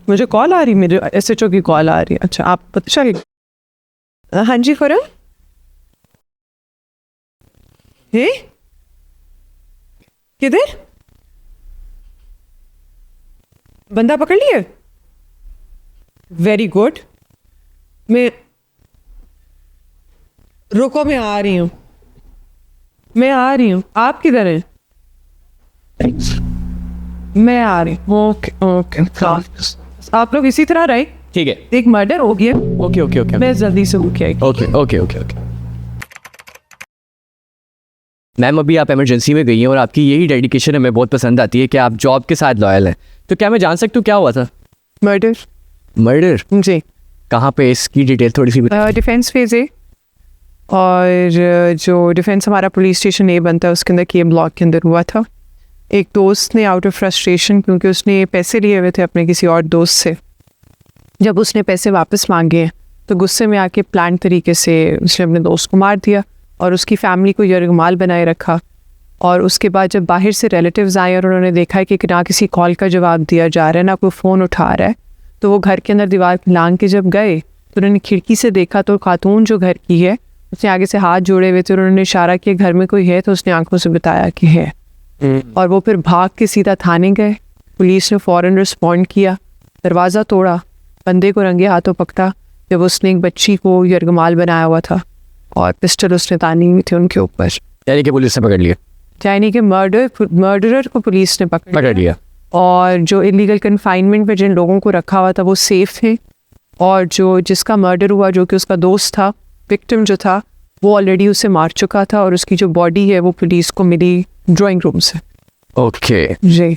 मुझे कॉल आ रही, मेरे SHO की कॉल आ रही है। अच्छा आप अच्छा हाँ जी खुरम है किधर बंदा पकड़ लिया? Very good. मैं रुको, मैं आ रही हूँ, मैं आ रही हूँ। आप किधर हैं? मैं आ रही हूँ। ओके ओके, आप लोग इसी तरह रहे। ठीक है, एक मर्डर हो गया। ओके ओके ओके मैं जल्दी से होके आई। Okay okay okay okay. Ma'am अभी आप इमरजेंसी में गई हैं और आपकी यही डेडिकेशन हमें बहुत पसंद आती है कि आप जॉब के साथ लॉयल हैं। तो क्या मैं जान सकती हूँ क्या हुआ था? Murder murder? जी। कहाँ पे, इसकी डिटेल थोड़ी सी डिफेंस फेज है, और जो डिफेंस हमारा पुलिस स्टेशन ए बनता है उसके अंदर के ब्लॉक के अंदर हुआ था। एक दोस्त ने आउट ऑफ फ्रस्ट्रेशन, क्योंकि उसने पैसे लिए हुए थे अपने किसी और दोस्त से, जब उसने पैसे वापस मांगे हैं तो गुस्से में आके प्लान तरीके से उसने अपने दोस्त को मार दिया और उसकी फैमिली को यरगमाल बनाए रखा। और उसके बाद जब बाहर से रिलेटिव्स आए और उन्होंने देखा कि ना किसी कॉल का जवाब दिया जा रहा है, ना कोई फ़ोन उठा रहा है, तो वो घर के अंदर दीवार लांग के जब गए तो उन्होंने खिड़की से देखा तो खातून जो घर की है उसने आगे से हाथ जोड़े हुए थे। उन्होंने इशारा किया घर में कोई है, तो उसने आंखों से बताया कि है। और वो फिर भाग के सीधा थाने गए। पुलिस ने फ़ौरन रिस्पॉन्ड किया, दरवाज़ा तोड़ा, बंदे को रंगे हाथों पकड़ा जब उसने एक बच्ची को यरगमाल बनाया हुआ था और पिस्टल उसने तानी हुई थी उनके ऊपर। यानी कि पुलिस ने पकड़ लिया? यानी कि मर्डरर को पुलिस ने पकड़ लिया। और जो इलीगल कन्फाइनमेंट पे जिन लोगों को रखा हुआ था वो सेफ थे, और जो जिसका मर्डर हुआ जो कि उसका दोस्त था, विक्टिम जो था, वो ऑलरेडी उसे मार चुका था और उसकी जो बॉडी है वो पुलिस को मिली ड्राइंग रूम से। ओके जी।